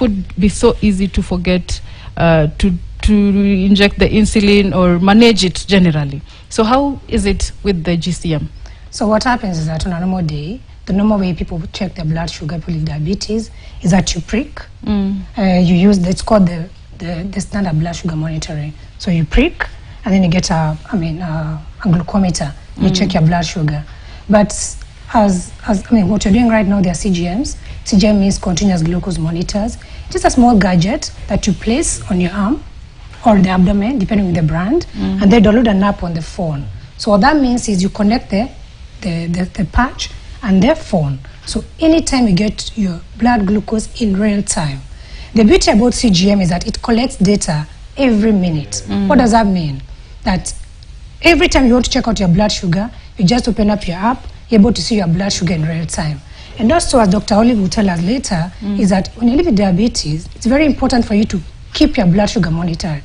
could be so easy to forget to inject the insulin or manage it generally. So how is it with the GCM? So what happens is that on a normal day, the normal way people check their blood sugar with diabetes is that you prick. You use, it's called the standard blood sugar monitoring. So you prick, and then you get a glucometer. You check your blood sugar. But what you're doing right now, there are CGMs. CGM means continuous glucose monitors. Just a small gadget that you place on your arm or the abdomen, depending on the brand, and they download an app on the phone. So what that means is you connect the patch and their phone. So anytime you get your blood glucose in real time. The beauty about CGM is that it collects data every minute. What does that mean? That every time you want to check out your blood sugar, you just open up your app, you're able to see your blood sugar in real time. And also, as Dr. Olive will tell us later, is that when you live with diabetes, it's very important for you to keep your blood sugar monitored.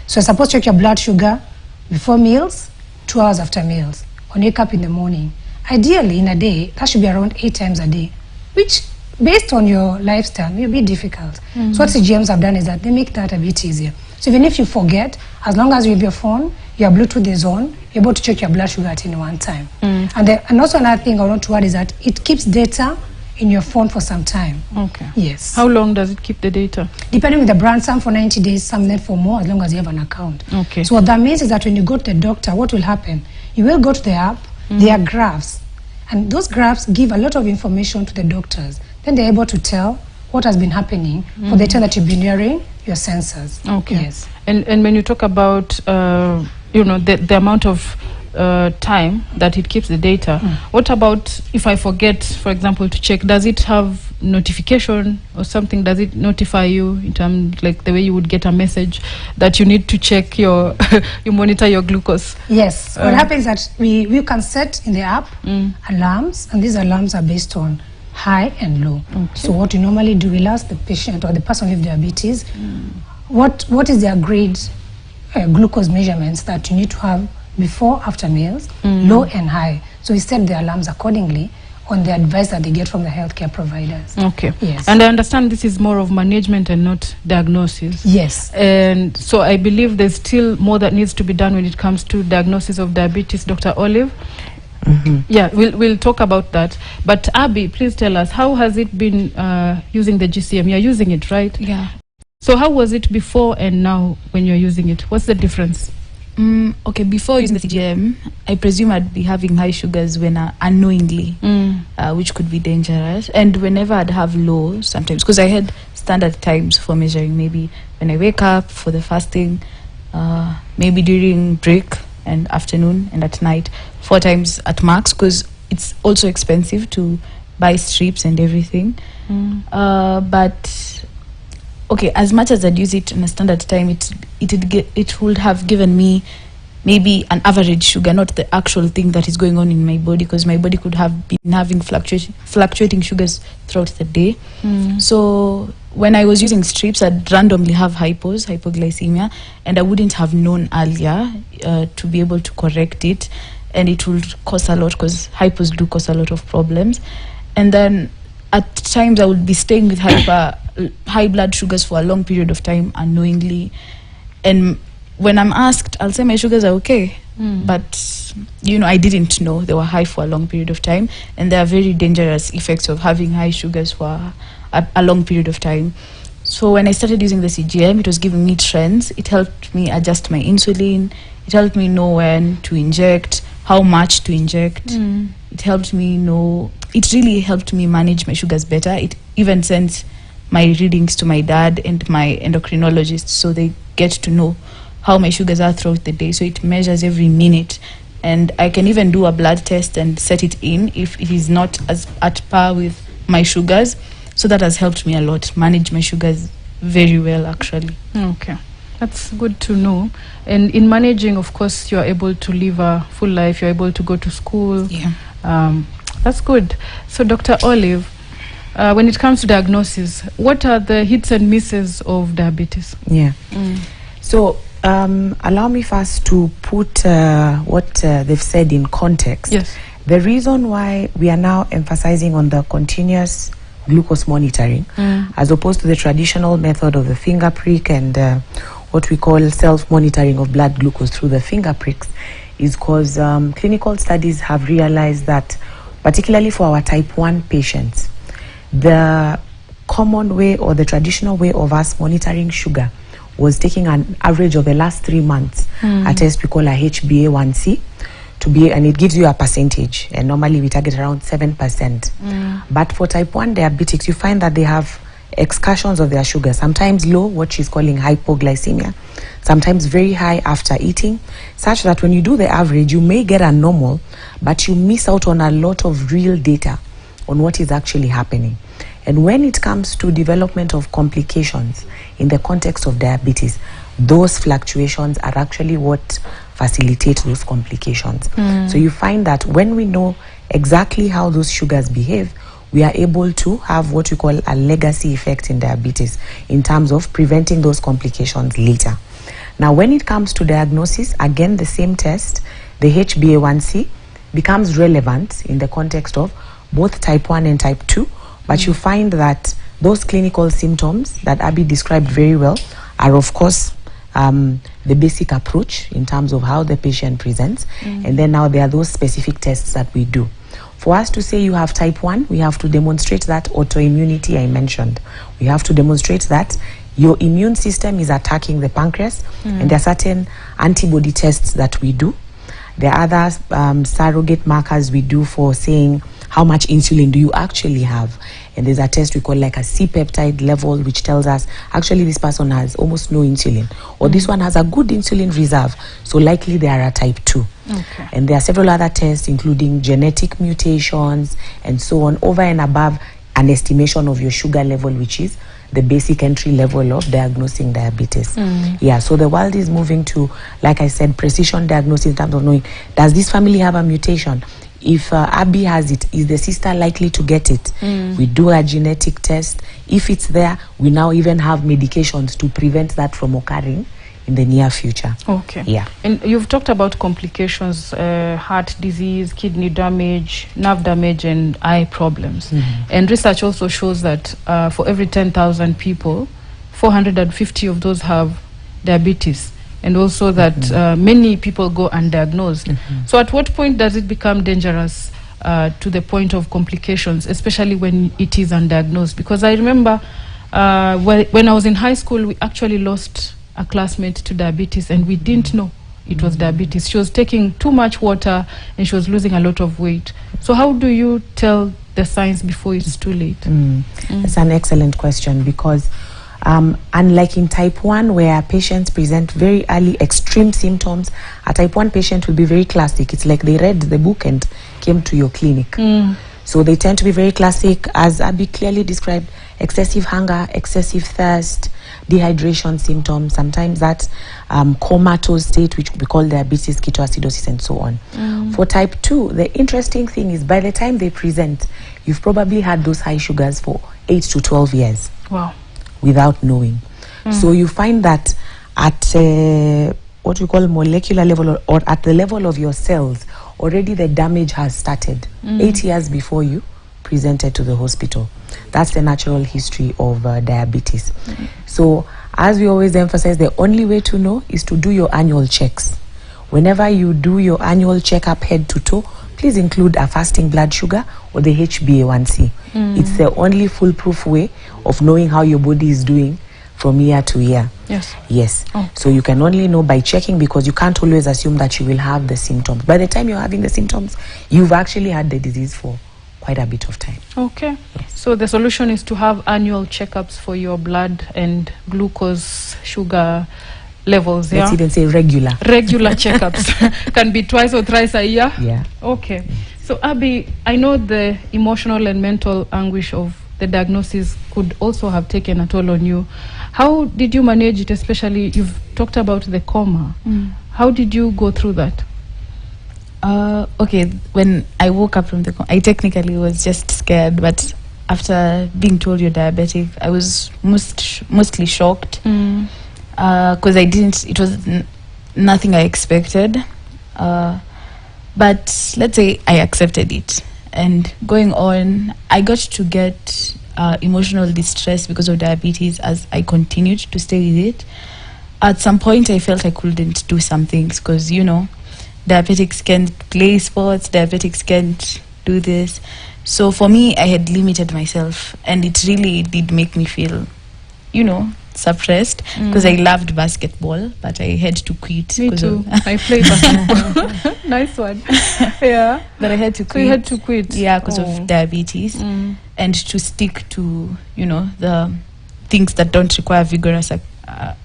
So you're supposed to check your blood sugar before meals, 2 hours after meals, when you wake up in the morning. Ideally, in a day, that should be around 8 times a day, which, based on your lifestyle, may be difficult. So what CGMs have done is that they make that a bit easier. So even if you forget, as long as you have your phone, your Bluetooth is on, you're able to check your blood sugar at any one time. And also another thing I want to add is that it keeps data in your phone for some time. Okay. Yes. How long does it keep the data? Depending on the brand, some for 90 days, some then for more, as long as you have an account. Okay. So what that means is that when you go to the doctor, what will happen? You will go to the app, there are graphs, and those graphs give a lot of information to the doctors. Then they're able to tell what has been happening for the time that you've been hearing your sensors. Okay. Yes. And when you talk about the amount of time that it keeps the data, what about if I forget, for example, to check? Does it have notification or something? Does it notify you in terms like the way you would get a message that you need to check your you monitor your glucose? Yes. What happens is that we can set in the app alarms, and these alarms are based on high and low. Okay. So what you normally do, we'll ask the patient or the person with diabetes what is their grade glucose measurements that you need to have before, after meals, low and high. So we set the alarms accordingly on the advice that they get from the healthcare providers. Okay. Yes. And I understand this is more of management and not diagnosis. Yes. And so I believe there's still more that needs to be done when it comes to diagnosis of diabetes. Dr. Olive? Yeah, we'll talk about that. But Abby, please tell us, how has it been using the GCM? You're using it, right? Yeah. So how was it before and now when you're using it? What's the difference? Okay, before using the CGM, I presume I'd be having high sugars when unknowingly, which could be dangerous. And whenever I'd have low, sometimes, because I had standard times for measuring, maybe when I wake up for the fasting, maybe during break and afternoon and at night, 4 times at max, because it's also expensive to buy strips and everything. But okay, as much as I'd use it in a standard time, it would have given me maybe an average sugar, not the actual thing that is going on in my body, because my body could have been having fluctuating sugars throughout the day. So when I was using strips, I'd randomly have hypoglycemia, and I wouldn't have known earlier to be able to correct it, and it would cost a lot, because hypos do cause a lot of problems. And then at times I would be staying with high blood sugars for a long period of time unknowingly, and when I'm asked, I'll say my sugars are okay, but I didn't know they were high for a long period of time, and there are very dangerous effects of having high sugars for a long period of time. So when I started using the CGM, it was giving me trends. It helped me adjust my insulin. It helped me know when to inject, how much to inject. It really helped me manage my sugars better. It even sends my readings to my dad and my endocrinologist, so they get to know how my sugars are throughout the day. So it measures every minute, and I can even do a blood test and set it in if it is not as at par with my sugars. So that has helped me a lot manage my sugars very well, actually. Okay, that's good to know. And in managing, of course, you're able to live a full life. You're able to go to school. Yeah. That's good. So Dr. Olive, when it comes to diagnosis, what are the hits and misses of diabetes? Yeah. So allow me first to put what they've said in context. Yes. The reason why we are now emphasizing on the continuous glucose monitoring, as opposed to the traditional method of the finger prick and what we call self-monitoring of blood glucose through the finger pricks, is because clinical studies have realized that, particularly for our type 1 patients, the common way or the traditional way of us monitoring sugar was taking an average of the last 3 months, a test we call a HbA1c, and it gives you a percentage, and normally we target around 7%. But for type 1 diabetics, you find that they have excursions of their sugar, sometimes low, what she's calling hypoglycemia, sometimes very high after eating, such that when you do the average, you may get a normal, but you miss out on a lot of real data on what is actually happening. And when it comes to development of complications in the context of diabetes, those fluctuations are actually what facilitate those complications. So you find that when we know exactly how those sugars behave, we are able to have what we call a legacy effect in diabetes in terms of preventing those complications later. Now, when it comes to diagnosis, again, the same test, the HbA1c, becomes relevant in the context of both type 1 and type 2, but you find that those clinical symptoms that Abby described very well are, of course, the basic approach in terms of how the patient presents, and then now there are those specific tests that we do. For us to say you have type 1, we have to demonstrate that autoimmunity I mentioned. We have to demonstrate that your immune system is attacking the pancreas, and there are certain antibody tests that we do. There are other surrogate markers we do for saying how much insulin do you actually have. And there's a test we call like a C-peptide level, which tells us actually this person has almost no insulin, or this one has a good insulin reserve, so likely they are a type 2. Okay. And there are several other tests, including genetic mutations and so on, over and above an estimation of your sugar level, which is the basic entry level of diagnosing diabetes. Yeah, so the world is moving to, like I said, precision diagnosis in terms of knowing, does this family have a mutation? If Abby has it, is the sister likely to get it? We do a genetic test. If it's there, we now even have medications to prevent that from occurring in the near future. Okay. Yeah. And you've talked about complications, heart disease, kidney damage, nerve damage, and eye problems. And research also shows that for every 10,000 people, 450 of those have diabetes. And also that many people go undiagnosed. So at what point does it become dangerous to the point of complications, especially when it is undiagnosed? Because I remember when I was in high school, we actually lost a classmate to diabetes, and we didn't know it was diabetes. She was taking too much water and she was losing a lot of weight. So how do you tell the signs before it's too late? That's an excellent question, because unlike in type 1, where patients present very early extreme symptoms, a type 1 patient will be very classic. It's like they read the book and came to your clinic. So they tend to be very classic, as Abby clearly described: excessive hunger, excessive thirst, dehydration symptoms, sometimes that comatose state, which we call diabetes, ketoacidosis, and so on. For type 2, the interesting thing is by the time they present, you've probably had those high sugars for 8 to 12 years. Wow. Without knowing. So you find that at what we call molecular level, or at the level of your cells, already the damage has started 8 years before you presented to the hospital. That's the natural history of diabetes. So as we always emphasize, the only way to know is to do your annual checks. Whenever you do your annual checkup head to toe, please include a fasting blood sugar or the HbA1c. It's the only foolproof way of knowing how your body is doing from year to year. Yes. So you can only know by checking, because you can't always assume that you will have the symptoms. By the time you're having the symptoms, you've actually had the disease for quite a bit of time. Okay. So the solution is to have annual checkups for your blood and glucose, sugar levels. Let's even say regular Checkups. Can be twice or thrice a year. Okay. So Abby, I know the emotional and mental anguish of the diagnosis could also have taken a toll on you. How did you manage it? Especially, you've talked about the coma. How did you go through that? Okay, when I woke up from the coma, I technically was just scared, but after being told you're diabetic, I was mostly shocked, because it was nothing I expected. But let's say I accepted it. And going on, I got to get emotional distress because of diabetes as I continued to stay with it. At some point, I felt I couldn't do some things because, you know, diabetics can't play sports, diabetics can't do this. So for me, I had limited myself, and it really did make me feel, you know, suppressed because I loved basketball, but I had to quit. Me too. I play basketball. Nice one. Yeah. But I had to quit. So you had to quit? Yeah, because of diabetes, and to stick to, you know, the things that don't require vigorous,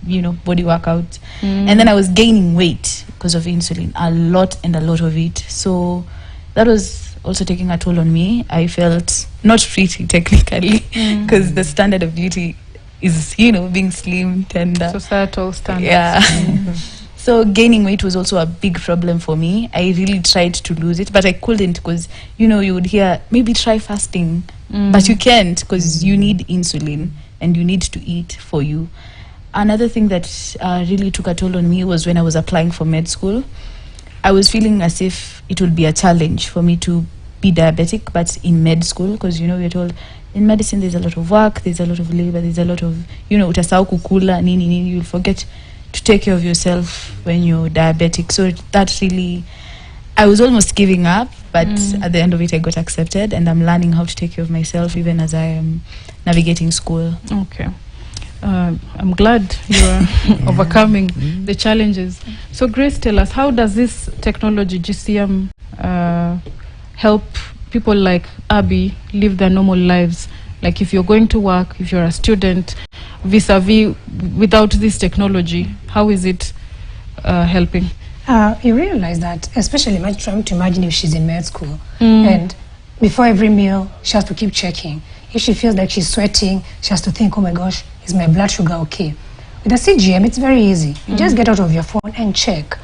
you know, body workouts. And then I was gaining weight because of insulin, a lot of it. So that was also taking a toll on me. I felt not pretty technically because the standard of beauty is, you know, being slim, tender. Societal standards. Yeah. So gaining weight was also a big problem for me. I really tried to lose it, but I couldn't because, you know, you would hear, maybe try fasting, but you can't because you need insulin and you need to eat for you. Another thing that really took a toll on me was when I was applying for med school. I was feeling as if it would be a challenge for me to be diabetic, but in med school, because, you know, we're told in medicine there's a lot of work, there's a lot of labor, there's a lot of, you know, utasahau kukula, nini, you'll forget to take care of yourself when you're diabetic. So that really, I was almost giving up, but at the end of it I got accepted, and I'm learning how to take care of myself even as I am navigating school. Okay. I'm glad you're overcoming the challenges. So Grace, tell us, how does this technology, GCM, help people like Abby live their normal lives? Like if you're going to work, if you're a student, vis-a-vis without this technology, how is it helping? You realize that, especially trying to imagine if she's in med school and before every meal she has to keep checking. If she feels like she's sweating, she has to think, oh my gosh, is my blood sugar okay? With a CGM, it's very easy. You just get out of your phone and check.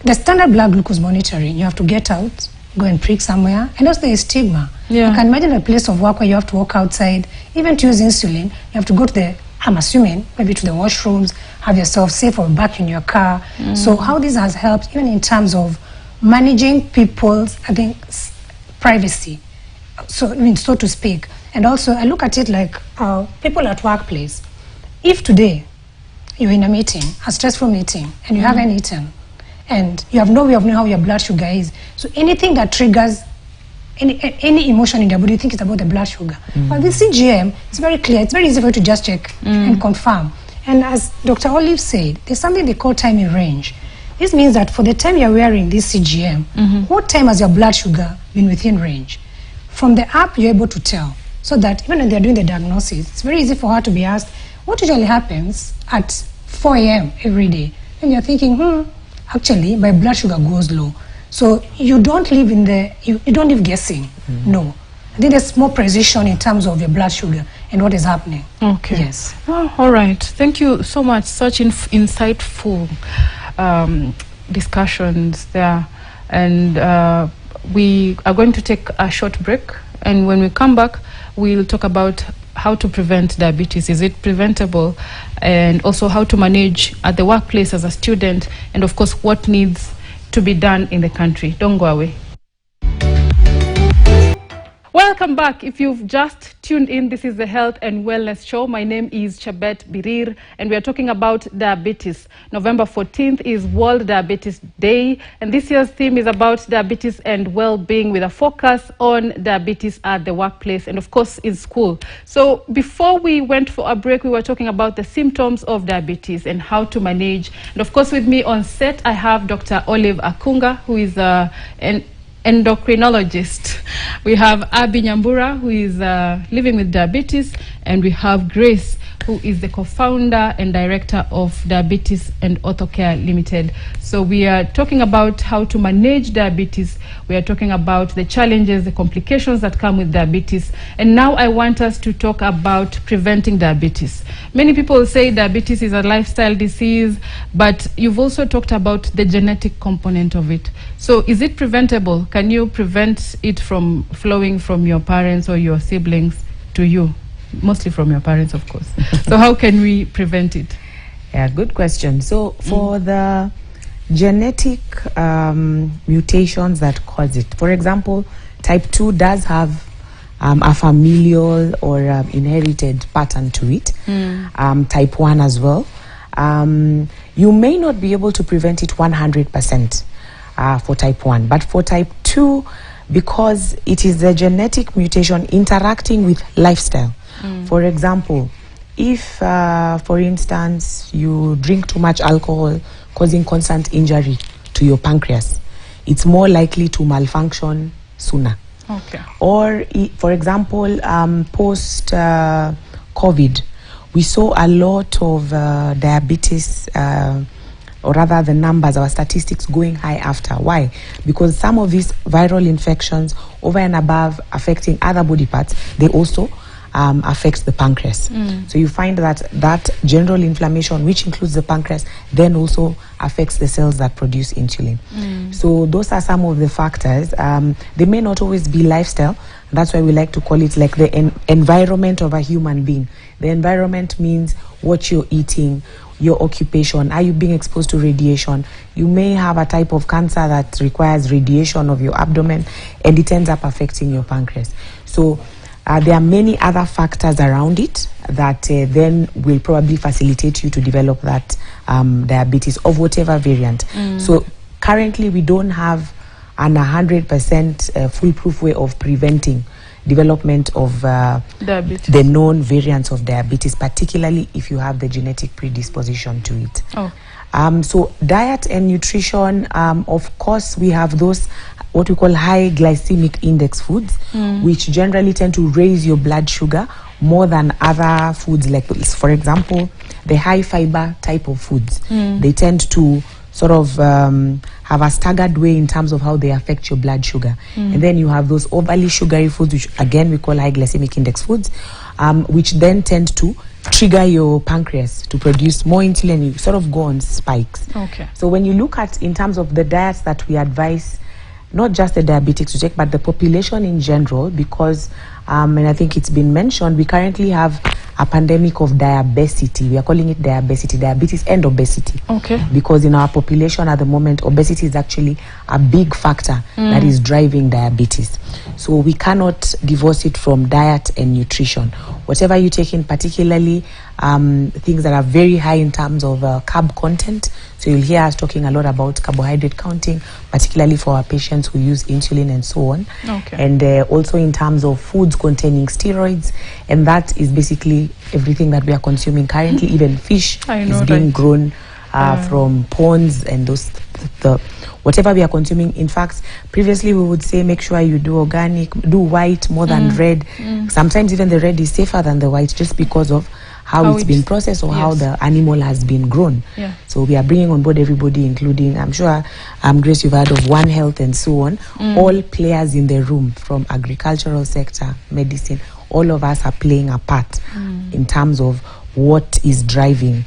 The standard blood glucose monitoring, you have to get out, go and prick somewhere, and also there is stigma. Yeah. You can imagine a place of work where you have to walk outside, even to use insulin, you have to go to the, I'm assuming, maybe to the washrooms, have yourself safe or back in your car. So how this has helped, even in terms of managing people's, I think, privacy, so, I mean, so to speak. And also, I look at it like people at workplace. If today you're in a meeting, a stressful meeting, and you haven't eaten, and you have no way of knowing how your blood sugar is, so anything that triggers any emotion in your body, you think it's about the blood sugar. But with CGM, it's very clear. It's very easy for you to just check and confirm. And as Dr. Olive said, there's something they call time in range. This means that for the time you're wearing this CGM, what time has your blood sugar been within range? From the app, you're able to tell. So that even when they're doing the diagnosis, it's very easy for her to be asked, what usually happens at 4 a.m. every day? And you're thinking, actually, my blood sugar goes low. So you don't live in the, you don't live guessing. No. I think there's more precision in terms of your blood sugar and what is happening. Okay. Yes. Oh, all right. Thank you so much. Such insightful discussions there. And we are going to take a short break. And when we come back, we'll talk about how to prevent diabetes. Is it preventable? And also how to manage at the workplace as a student. And of course, what needs to be done in the country. Don't go away. Welcome back. If you've just tuned in, this is the Health and Wellness Show. My name is Chabet Birir, and we are talking about diabetes. November 14th is World Diabetes Day, and this year's theme is about diabetes and well-being, with a focus on diabetes at the workplace and, of course, in school. So before we went for a break, we were talking about the symptoms of diabetes and how to manage. And, of course, with me on set, I have Dr. Olive Akunga, who is an endocrinologist. We have Abby Nyambura, who is living with diabetes, and we have Grace, who is the co-founder and director of Diabetes and Orthocare Limited. So we are talking about how to manage diabetes. We are talking about the challenges, the complications that come with diabetes. And now I want us to talk about preventing diabetes. Many people say diabetes is a lifestyle disease, but you've also talked about the genetic component of it. So is it preventable? Can you prevent it from flowing from your parents or your siblings to you? Mostly from your parents, of course. So how can we prevent it? Yeah, good question. So for the genetic mutations that cause it, for example, type 2 does have a familial or inherited pattern to it. Type 1 as well. You may not be able to prevent it 100% for type 1, but for type 2, because it is a genetic mutation interacting with lifestyle. For example, if, for instance, you drink too much alcohol, causing constant injury to your pancreas, it's more likely to malfunction sooner. Okay. Or, for example, post COVID, we saw a lot of diabetes, or rather the numbers, our statistics going high after. Why? Because some of these viral infections, over and above affecting other body parts, they also affect the pancreas. So you find that general inflammation, which includes the pancreas, then also affects the cells that produce insulin. So those are some of the factors. They may not always be lifestyle. That's why we like to call it like the environment of a human being. The environment means what you're eating, your occupation. Are you being exposed to radiation? You may have a type of cancer that requires radiation of your abdomen, and it ends up affecting your pancreas. So there are many other factors around it that then will probably facilitate you to develop that diabetes of whatever variant. So currently we don't have an 100% foolproof way of preventing development of Diabetes. the known variants of diabetes, particularly if you have the genetic predisposition to it. So diet and nutrition, of course, we have those what we call high glycemic index foods, which generally tend to raise your blood sugar more than other foods, like, for example, the high fiber type of foods. They tend to sort of have a staggered way in terms of how they affect your blood sugar. And then you have those overly sugary foods, which again we call high glycemic index foods, which then tend to trigger your pancreas to produce more insulin. You sort of go on spikes. Okay. So when you look at, in terms of the diets that we advise, not just the diabetics to take, but the population in general, because and I think it's been mentioned, we currently have a pandemic of diabesity. We are calling it diabetes and obesity. Okay. Because in our population at the moment, obesity is actually a big factor that is driving diabetes. So we cannot divorce it from diet and nutrition. Whatever you take in, particularly things that are very high in terms of carb content. So you'll hear us talking a lot about carbohydrate counting, particularly for our patients who use insulin and so on. Okay. And also in terms of foods containing steroids, and that is basically everything that we are consuming currently. Even fish is being grown from ponds, and those whatever we are consuming. In fact, previously we would say make sure you do organic, do white more than red. Sometimes even the red is safer than the white, just because of how it's been processed, or how the animal has been grown. So we are bringing on board everybody, including, I'm sure, Grace, you've heard of One Health and so on. All players in the room, from agricultural sector, medicine, all of us are playing a part in terms of what is driving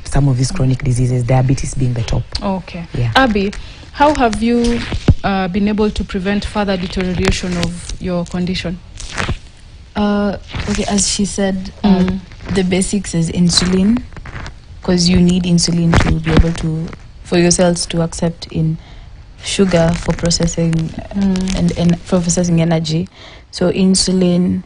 some of these chronic diseases, diabetes being the top. Okay. Abby, how have you been able to prevent further deterioration of your condition? Okay, as she said, the basics is insulin, because you need insulin to be able to, for your cells to accept in sugar for processing and for processing energy. So insulin,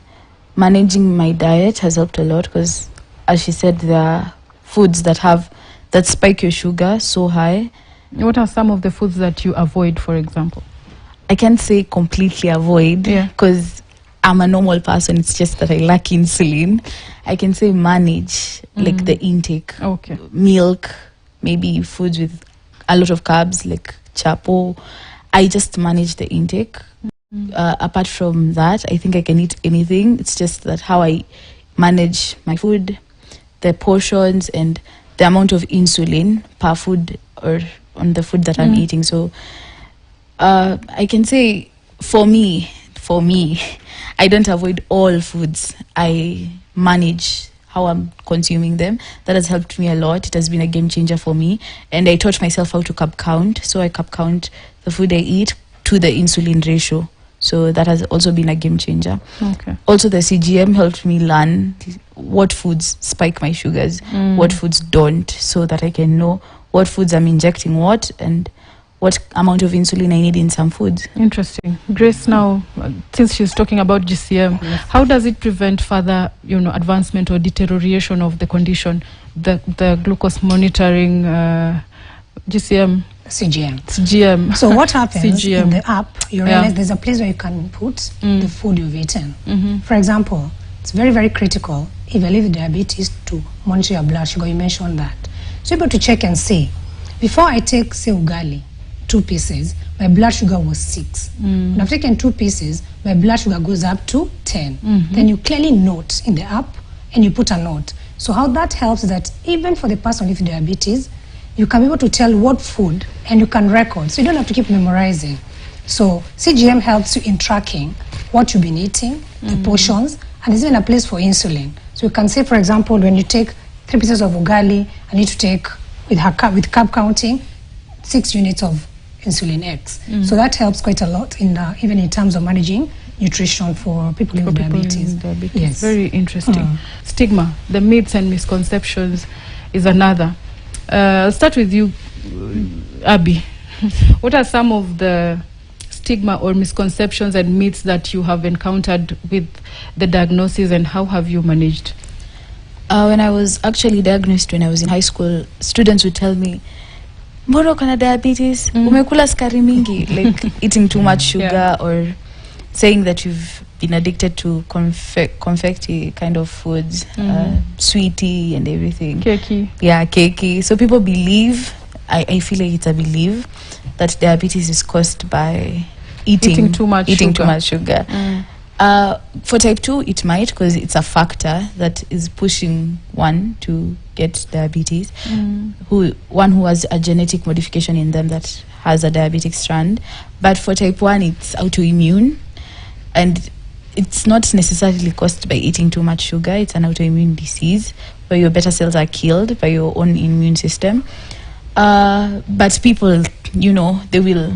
managing my diet has helped a lot, because as she said, there are foods that spike your sugar so high. What are some of the foods that you avoid, for example? I can't say completely avoid, because I'm a normal person. It's just that I lack insulin. I can say manage, like the intake. Okay. Milk, maybe foods with a lot of carbs, like chapo. I just manage the intake. Apart from that, I think I can eat anything. It's just that how I manage my food, the portions, and the amount of insulin per food or on the food that I'm eating. So I can say for me, I don't avoid all foods. I manage how I'm consuming them. That has helped me a lot. It has been a game changer for me. And I taught myself how to carb count. So I carb count the food I eat to the insulin ratio. So that has also been a game changer. Okay. Also, the CGM helped me learn what foods spike my sugars, what foods don't, so that I can know what foods I'm injecting what, and what amount of insulin I need in some foods. Interesting. Grace, now, since she's talking about GCM, Yes. how does it prevent further, advancement or deterioration of the condition, the glucose monitoring, GCM? CGM. So what happens CGM. in the app, you realize there's a place where you can put the food you've eaten. For example, it's very, very critical if you live with diabetes to monitor your blood sugar. You mentioned that. So you're able to check and see, before I take, say, ugali, 2 pieces, my blood sugar was 6. When I've taken 2 pieces, my blood sugar goes up to 10. Then you clearly note in the app and you put a note. So how that helps is that even for the person with diabetes, you can be able to tell what food and you can record. So you don't have to keep memorizing. So CGM helps you in tracking what you've been eating, the portions, and there's even a place for insulin. So you can say, for example, when you take 3 pieces of ugali, I need to take, with carb counting, 6 units of insulin X. So that helps quite a lot in even in terms of managing nutrition for people with diabetes. Yes. Very interesting. Stigma, the myths and misconceptions is another. I'll start with you, Abby. What are some of the stigma or misconceptions and myths that you have encountered with the diagnosis, and how have you managed? When I was actually diagnosed when I was in high school, students would tell me, mbona uko na diabetes, umekula sukari mingi, like eating too much sugar, or saying that you've been addicted to confecty kind of foods, sweetie and everything. Keki. Yeah, keki. So people believe, I feel like it's a belief, that diabetes is caused by eating too much sugar. For type 2, it might, because it's a factor that is pushing one to get diabetes. One who has a genetic modification in them that has a diabetic strand. But for type 1, it's autoimmune, and it's not necessarily caused by eating too much sugar. It's an autoimmune disease where your beta cells are killed by your own immune system. But people, they will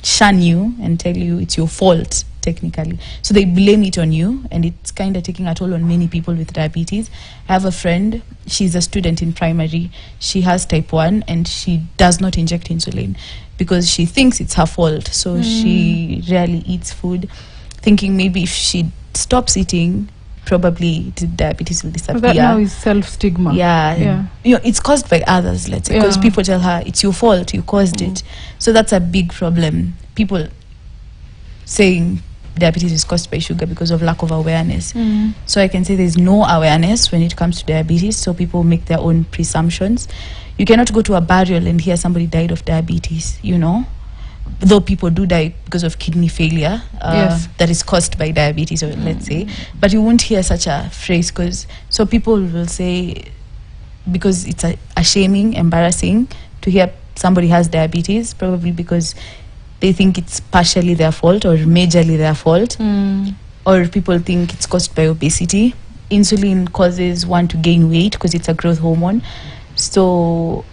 shun you and tell you it's your fault, technically. So they blame it on you, and it's kind of taking a toll on many people with diabetes. I have a friend, she's a student in primary. She has type 1 and she does not inject insulin because she thinks it's her fault. So she rarely eats food, thinking maybe if she stops eating, probably the diabetes will disappear. That now is self-stigma. Yeah. It's caused by others, let's say, because people tell her it's your fault, you caused it. So that's a big problem. People saying diabetes is caused by sugar because of lack of awareness. So I can say there's no awareness when it comes to diabetes, so people make their own presumptions. You cannot go to a burial and hear somebody died of diabetes, though people do die because of kidney failure that is caused by diabetes, or let's say, but you won't hear such a phrase, so people will say, because it's a shaming, embarrassing to hear somebody has diabetes, probably because they think it's partially their fault or majorly their fault, or people think it's caused by obesity. Insulin causes one to gain weight because it's a growth hormone. So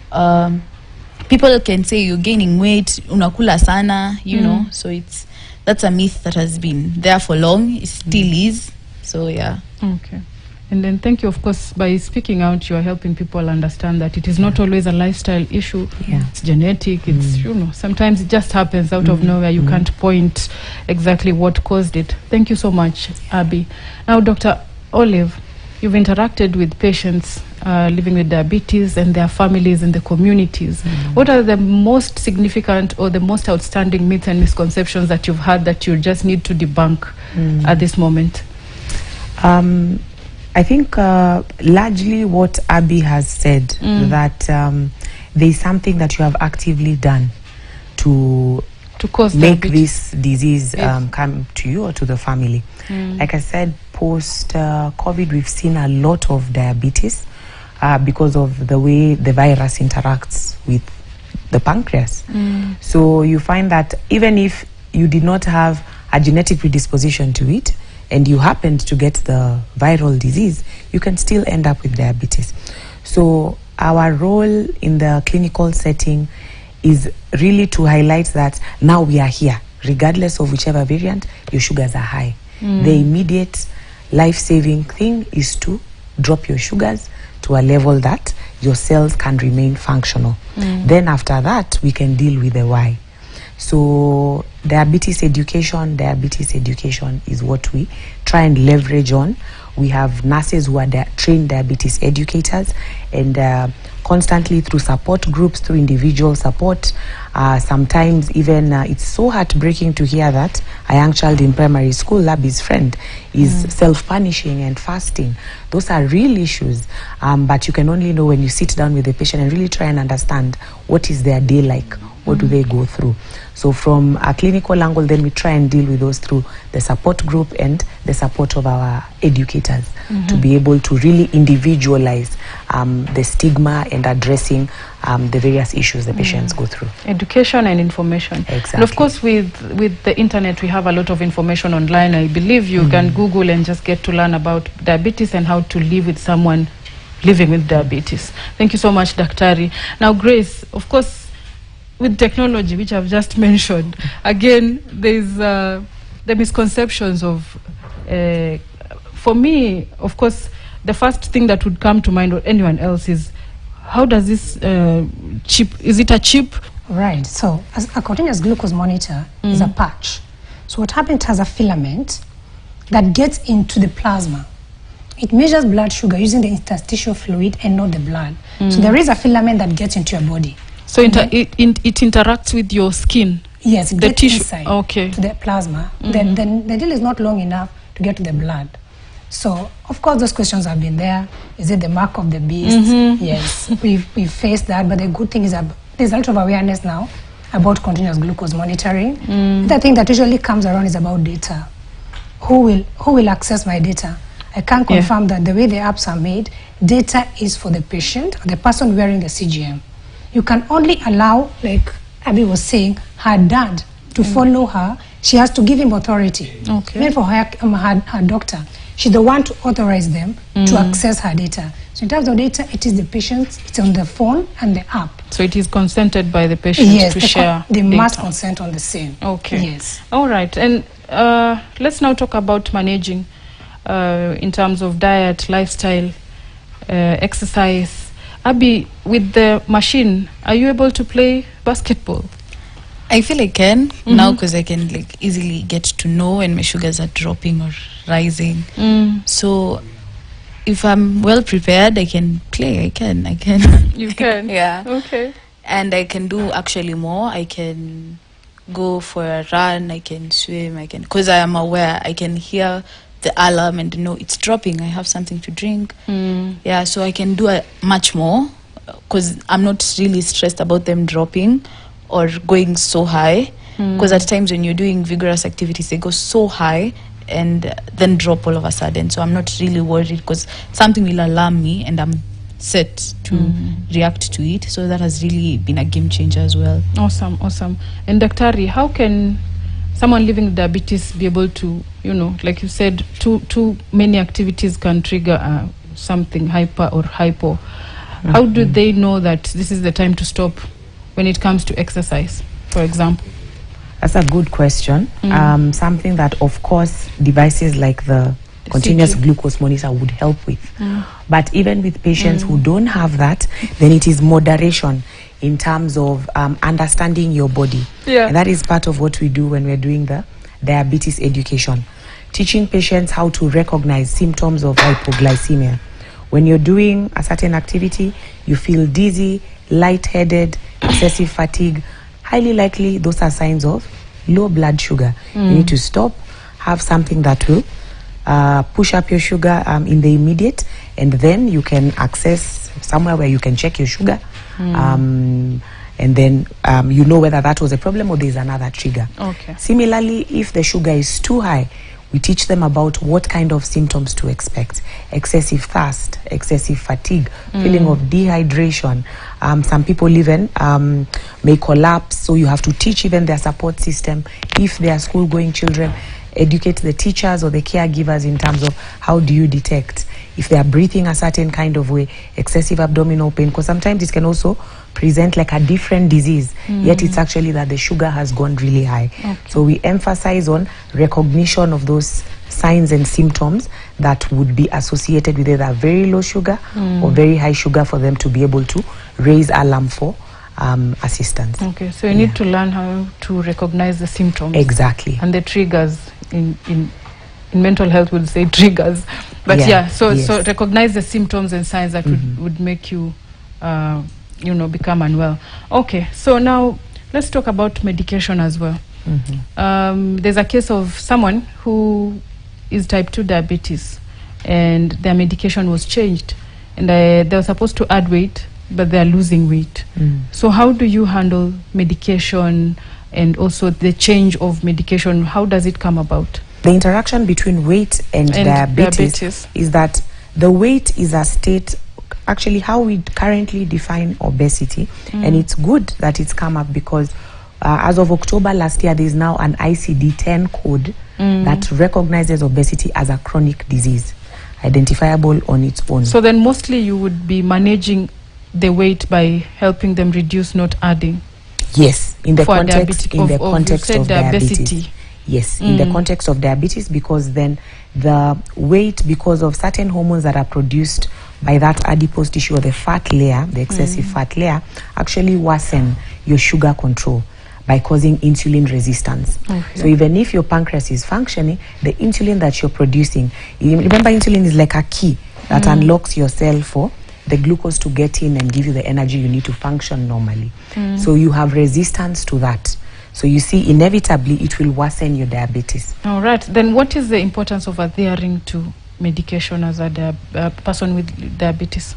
people can say you're gaining weight, unakula sana, know. So that's a myth that has been there for long. It still is. So yeah. Okay. And then thank you, of course, by speaking out, you are helping people understand that it is not always a lifestyle issue. It's genetic. It's, sometimes it just happens out of nowhere. You can't point exactly what caused it. Thank you so much, Abby. Now, Dr. Olive, you've interacted with patients living with diabetes and their families and the communities. What are the most significant or the most outstanding myths and misconceptions that you've had that you just need to debunk at this moment? I think largely what Abby has said, that there's something that you have actively done to cause make diabetes. this disease come to you or to the family. Like I said, post-COVID, we've seen a lot of diabetes because of the way the virus interacts with the pancreas. So you find that even if you did not have a genetic predisposition to it, and you happened to get the viral disease, you can still end up with diabetes. So our role in the clinical setting is really to highlight that now we are here. Regardless of whichever variant, your sugars are high. The immediate life-saving thing is to drop your sugars to a level that your cells can remain functional. Then after that, we can deal with the why. So diabetes education is what we try and leverage on. We have nurses who are trained diabetes educators, and constantly through support groups, through individual support, sometimes even it's so heartbreaking to hear that a young child in primary school, Labi's friend, is self-punishing and fasting. Those are real issues, but you can only know when you sit down with the patient and really try and understand what is their day like, what do they go through. So from a clinical angle, then we try and deal with those through the support group and the support of our educators to be able to really individualize the stigma and addressing the various issues the patients go through. Education and information. Exactly. And of course, with the internet, we have a lot of information online. I believe you can Google and just get to learn about diabetes and how to live with someone living with diabetes. Thank you so much, Daktari. Now, Grace, of course, with technology, which I've just mentioned, again, there's the misconceptions of, for me, of course, the first thing that would come to mind, or anyone else, is how does this chip, is it a chip? Right, so a continuous glucose monitor is a patch. So what happens, it has a filament that gets into the plasma. It measures blood sugar using the interstitial fluid and not the blood. So there is a filament that gets into your body. So it interacts with your skin? Yes, it the gets tissue inside to the plasma. Then the deal is not long enough to get to the blood. So, of course, those questions have been there. Is it the mark of the beast? Yes, we've faced that. But the good thing is that there's a lot of awareness now about continuous glucose monitoring. The thing that usually comes around is about data. Who will access my data? I can confirm that the way the apps are made, data is for the patient, or the person wearing the CGM. You can only allow, like Abby was saying, her dad to follow her. She has to give him authority. Even for her doctor, she's the one to authorize them to access her data. So in terms of data, it is the patient's, it's on the phone and the app. So it is consented by the patient to share they data. must consent on the same. Yes. All right. And let's now talk about managing in terms of diet, lifestyle, exercise. Abby, with the machine, are you able to play basketball? I feel I can now, because I can like easily get to know when my sugars are dropping or rising. So if I'm well prepared, I can play. I can. You can? Yeah. Okay. And I can do actually more. I can go for a run. I can swim. I can, because I am aware. I can hear the alarm and know it's dropping. I have something to drink. Yeah, so I can do much more, because I'm not really stressed about them dropping or going so high, because at times when you're doing vigorous activities, they go so high and then drop all of a sudden. So I'm not really worried, because something will alarm me and I'm set to react to it. So that has really been a game changer as well. Awesome. And Daktari, how can someone living with diabetes be able to, like you said, too many activities can trigger something hyper or hypo. How do they know that this is the time to stop when it comes to exercise, for example? That's a good question. Something that, of course, devices like the continuous glucose monitor would help with. But even with patients who don't have that, then it is moderation in terms of understanding your body. And that is part of what we do when we're doing the diabetes education. Teaching patients how to recognize symptoms of hypoglycemia. When you're doing a certain activity, you feel dizzy, lightheaded, excessive fatigue, highly likely those are signs of low blood sugar. You need to stop, have something that will push up your sugar in the immediate, and then you can access somewhere where you can check your sugar, and then you know whether that was a problem or there's another trigger. Similarly, if the sugar is too high, we teach them about what kind of symptoms to expect. Excessive thirst, excessive fatigue, feeling of dehydration. Some people even may collapse, so you have to teach even their support system. If they are school-going children, educate the teachers or the caregivers in terms of how do you detect if they are breathing a certain kind of way, excessive abdominal pain, because sometimes it can also present like a different disease, yet it's actually that the sugar has gone really high. So we emphasize on recognition of those signs and symptoms that would be associated with either very low sugar or very high sugar, for them to be able to raise alarm for assistance. Okay, so you need to learn how to recognize the symptoms. Exactly. And the triggers in mental health would say triggers. But so recognize the symptoms and signs that would make you, become unwell. Okay, so now let's talk about medication as well. There's a case of someone who is type 2 diabetes and their medication was changed and they were supposed to add weight, but they're losing weight. So how do you handle medication and also the change of medication? How does it come about? The interaction between weight and diabetes is that the weight is a state, actually how we currently define obesity, and it's good that it's come up because as of October last year, there is now an ICD-10 code that recognizes obesity as a chronic disease, identifiable on its own. So then mostly you would be managing the weight by helping them reduce, not adding. Yes, in the context of diabetes. Yes, in the context of diabetes, because then the weight, because of certain hormones that are produced by that adipose tissue or the fat layer, the excessive fat layer, actually worsen your sugar control by causing insulin resistance. So even if your pancreas is functioning, the insulin that you're producing, remember insulin is like a key that unlocks your cell for the glucose to get in and give you the energy you need to function normally. So you have resistance to that. So you see, inevitably, it will worsen your diabetes. All right. Then what is the importance of adhering to medication as a person with diabetes?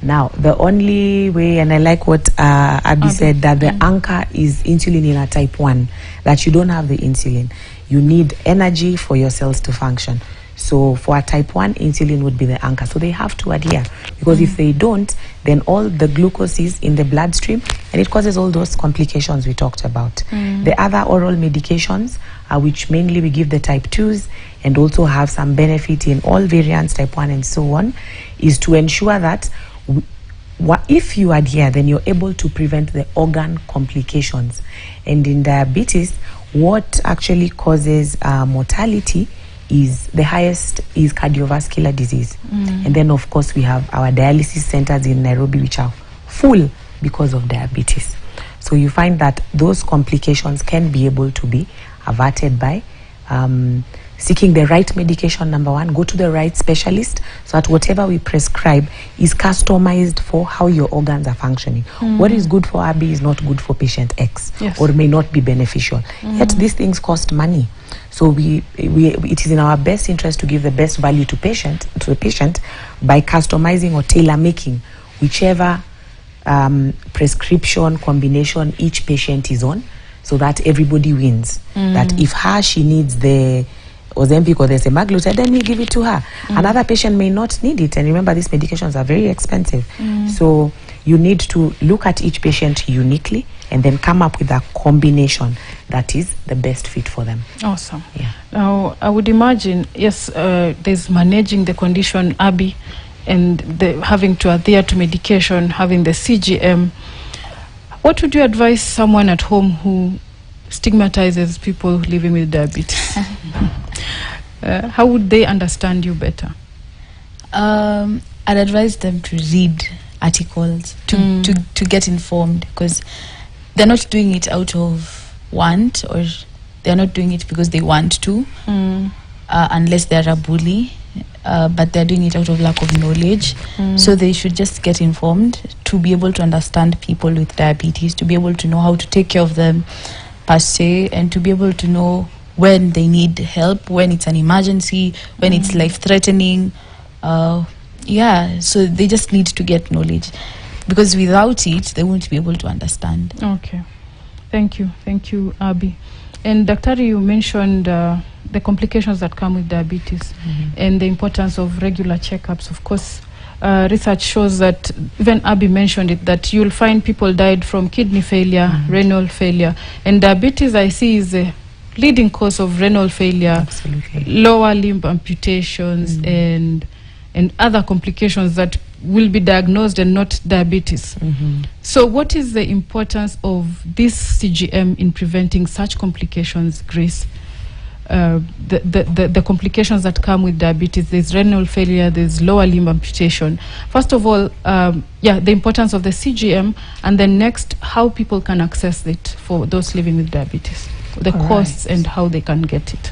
Now, the only way, and I like what Abby said, that the anchor is insulin in a type 1, that you don't have the insulin. You need energy for your cells to function. So for a type 1, insulin would be the anchor. So they have to adhere, because if they don't, then all the glucose is in the bloodstream and it causes all those complications we talked about. The other oral medications, which mainly we give the type 2s and also have some benefit in all variants, type 1 and so on, is to ensure that if you adhere, then you're able to prevent the organ complications. And in diabetes, what actually causes mortality is the highest is cardiovascular disease. And then of course we have our dialysis centers in Nairobi which are full because of diabetes. So you find that those complications can be able to be averted by seeking the right medication, number one, go to the right specialist so that whatever we prescribe is customized for how your organs are functioning. What is good for Abby is not good for patient X, or may not be beneficial. Yet these things cost money. So it is in our best interest to give the best value to the patient by customizing or tailor-making whichever prescription combination each patient is on, so that everybody wins. That if she needs the Ozempic or the semaglutide, then we give it to her. Another patient may not need it, and remember these medications are very expensive. So you need to look at each patient uniquely and then come up with a combination that is the best fit for them. Awesome. Yeah. Now, I would imagine, yes, there's managing the condition, Abby, and having to adhere to medication, having the CGM. What would you advise someone at home who stigmatizes people living with diabetes? How would they understand you better? I'd advise them to read articles, to get informed, because they're not doing it out of want, or they're not doing it because they want to, unless they're a bully, but they're doing it out of lack of knowledge. So they should just get informed to be able to understand people with diabetes, to be able to know how to take care of them per se, and to be able to know when they need help, when it's an emergency, when it's life-threatening. So they just need to get knowledge, because without it, they won't be able to understand. Okay. Thank you, Abby. And Dr. you mentioned the complications that come with diabetes and the importance of regular checkups. Of course, research shows that, even Abby mentioned it, that you'll find people died from kidney failure, renal failure, and diabetes, I see, is a leading cause of renal failure, lower limb amputations, and other complications that will be diagnosed and not diabetes. So what is the importance of this CGM in preventing such complications, Grace? the complications that come with diabetes. There's renal failure, there's lower limb amputation. First of all, the importance of the CGM, and then next, how people can access it for those living with diabetes, the costs and how they can get it.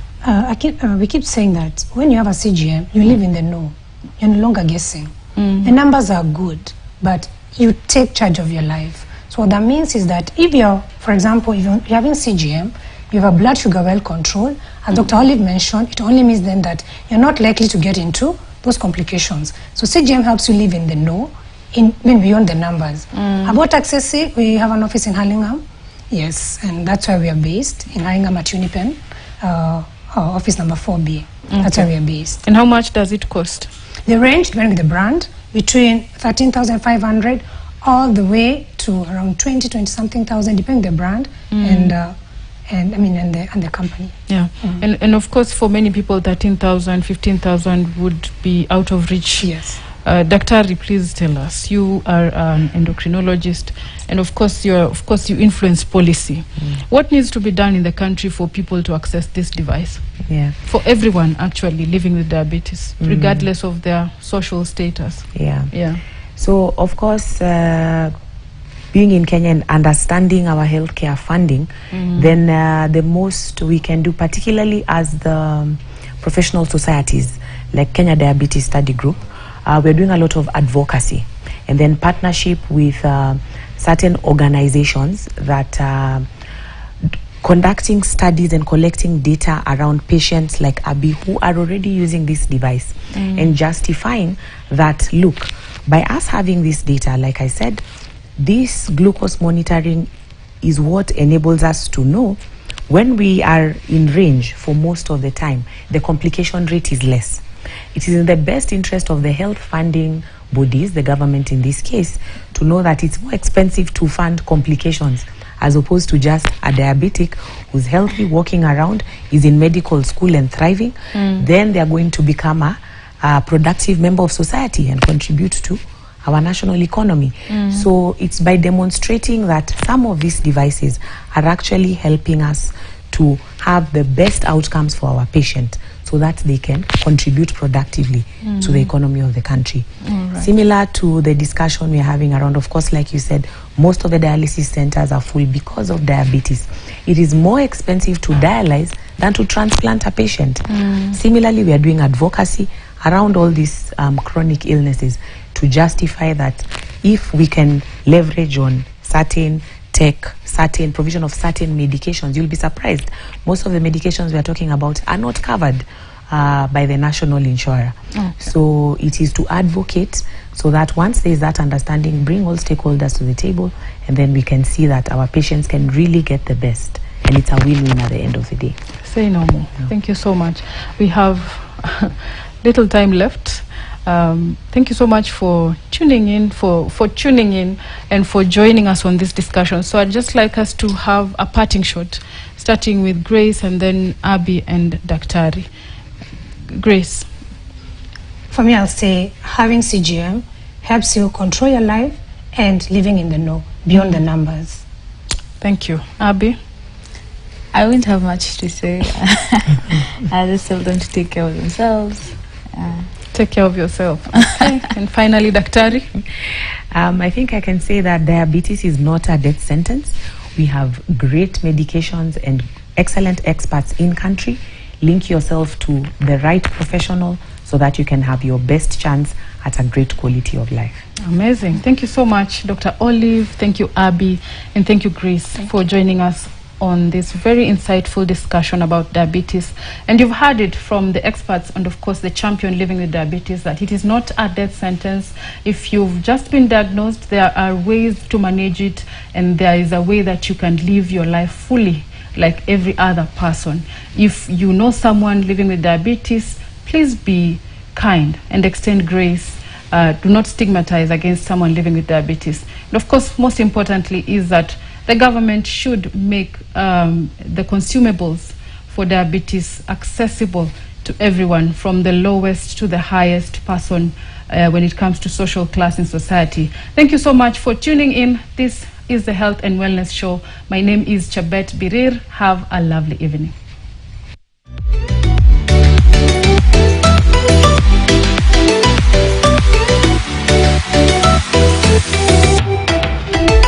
We keep saying that when you have a CGM, you live in the know. You're no longer guessing. The numbers are good, but you take charge of your life. So what that means is that if you're, for example, if you're having CGM, you have a blood sugar well controlled, as Dr. Olive mentioned, it only means then that you're not likely to get into those complications. So CGM helps you live in the know, beyond the numbers. About accessing, we have an office in Hurlingham. Yes, and that's where we are based, in Hurlingham at Unipen, office number 4B. That's where we are based. And how much does it cost? The range, depending on the brand, between 13,500 all the way to around 20-something thousand, depending on the brand and the company. Yeah, and of course, for many people, 13,000, 15,000 would be out of reach. Yes. Daktari, please tell us. You are an endocrinologist, and of course, you influence policy. What needs to be done in the country for people to access this device? Yeah. For everyone actually living with diabetes, regardless of their social status. Yeah. So, of course, being in Kenya and understanding our healthcare funding, then the most we can do, particularly as the professional societies like Kenya Diabetes Study Group, we're doing a lot of advocacy and then partnership with certain organizations that are conducting studies and collecting data around patients like Abby who are already using this device and justifying that, look, by us having this data, like I said, this glucose monitoring is what enables us to know when we are in range for most of the time, the complication rate is less. It is in the best interest of the health funding bodies, the government in this case, to know that it's more expensive to fund complications as opposed to just a diabetic who's healthy, walking around, is in medical school and thriving. Then they are going to become a productive member of society and contribute to our national economy. So it's by demonstrating that some of these devices are actually helping us to have the best outcomes for our patient so that they can contribute productively to the economy of the country. Similar to the discussion we're having around, of course, like you said, most of the dialysis centers are full because of diabetes. It is more expensive to dialyze than to transplant a patient. Similarly, we are doing advocacy around all these chronic illnesses to justify that if we can leverage on certain tech, certain provision of certain medications, you'll be surprised. Most of the medications we are talking about are not covered by the national insurer. So it is to advocate so that once there is that understanding, bring all stakeholders to the table, and then we can see that our patients can really get the best. And it's a win-win at the end of the day. Say no more. Thank you so much. We have little time left. Thank you so much for tuning in, for tuning in and for joining us on this discussion. So I'd just like us to have a parting shot, starting with Grace and then Abby and Daktari. Grace. For me, I'll say having CGM helps you control your life and living in the know, beyond the numbers. Thank you. Abby? I wouldn't have much to say. I just tell them to take care of themselves. Take care of yourself. Okay. And finally, Daktari? I think I can say that diabetes is not a death sentence. We have great medications and excellent experts in country. Link yourself to the right professional so that you can have your best chance at a great quality of life. Amazing. Thank you so much, Dr. Olive. Thank you, Abby. And thank you, Grace, for joining us on this very insightful discussion about diabetes. And you've heard it from the experts and of course the champion living with diabetes that it is not a death sentence. If you've just been diagnosed, there are ways to manage it, and there is a way that you can live your life fully like every other person. If you know someone living with diabetes, please be kind and extend grace. Do not stigmatize against someone living with diabetes. And of course, most importantly is that the government should make the consumables for diabetes accessible to everyone, from the lowest to the highest person when it comes to social class in society. Thank you so much for tuning in. This is the Health and Wellness Show. My name is Chabet Birir. Have a lovely evening.